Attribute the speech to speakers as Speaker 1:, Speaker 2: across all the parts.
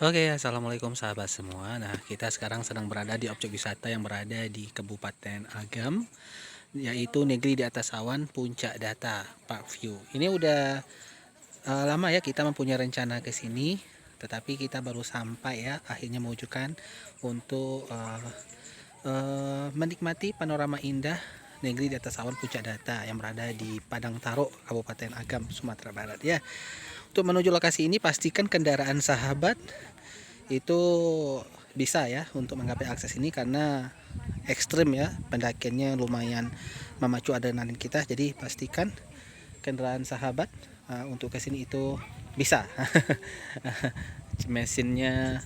Speaker 1: Oke, assalamualaikum sahabat semua. Nah, kita sekarang sedang berada di objek wisata yang berada di Kabupaten Agam, yaitu Negeri di Atas Awan, Puncak Data, Park View. Ini udah lama ya kita mempunyai rencana ke sini, tetapi kita baru sampai ya, akhirnya mewujudkan untuk menikmati panorama indah Negeri di Atas Awan, Puncak Data yang berada di Padang Taro, Kabupaten Agam, Sumatera Barat ya. Untuk menuju lokasi ini pastikan kendaraan sahabat itu bisa ya untuk menggapai akses ini karena ekstrim ya, pendakiannya lumayan memacu adrenalin kita, jadi pastikan kendaraan sahabat untuk kesini itu bisa. Mesinnya,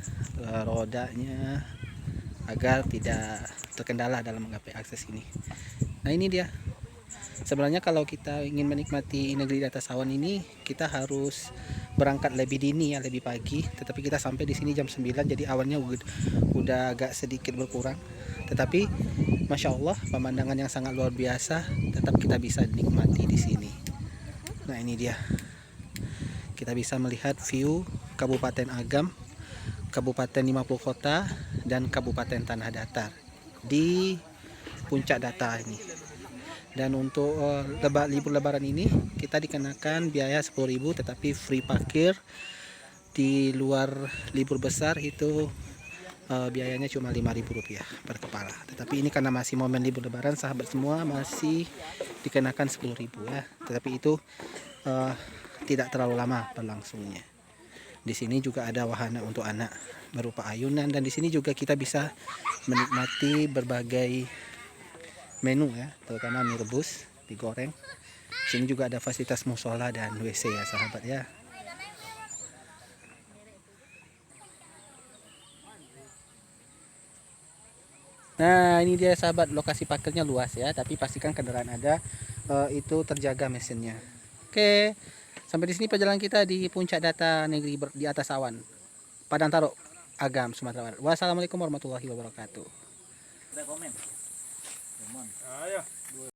Speaker 1: rodanya, agar tidak terkendala dalam menggapai akses ini. Nah ini dia, sebenarnya kalau kita ingin menikmati negeri di atas awan ini, kita harus berangkat lebih dini ya, lebih pagi. Tetapi kita sampai di sini jam 9, jadi awannya udah agak sedikit berkurang. Tetapi Masya Allah, pemandangan yang sangat luar biasa tetap kita bisa nikmati di sini. Nah ini dia, kita bisa melihat view Kabupaten Agam, Kabupaten 50 Kota, dan Kabupaten Tanah Datar di Puncak Data ini. Dan untuk libur lebaran ini kita dikenakan biaya 10.000, tetapi free parkir. Di luar libur besar itu biayanya cuma Rp5.000 per kepala. Tetapi ini karena masih momen libur lebaran, sahabat semua masih dikenakan 10.000 ya. Tetapi itu tidak terlalu lama berlangsungnya. Di sini juga ada wahana untuk anak berupa ayunan, dan di sini juga kita bisa menikmati berbagai menu ya, terutama mie rebus digoreng. Sini juga ada fasilitas musola dan WC ya sahabat ya. Nah ini dia sahabat, lokasi parkirnya luas ya, tapi pastikan kendaraan ada itu terjaga mesinnya. Oke, sampai di sini perjalanan kita di Puncak Data Negeri di Atas Awan, Padang Taro, Agam, Sumatera Barat. Wassalamualaikum warahmatullahi wabarakatuh.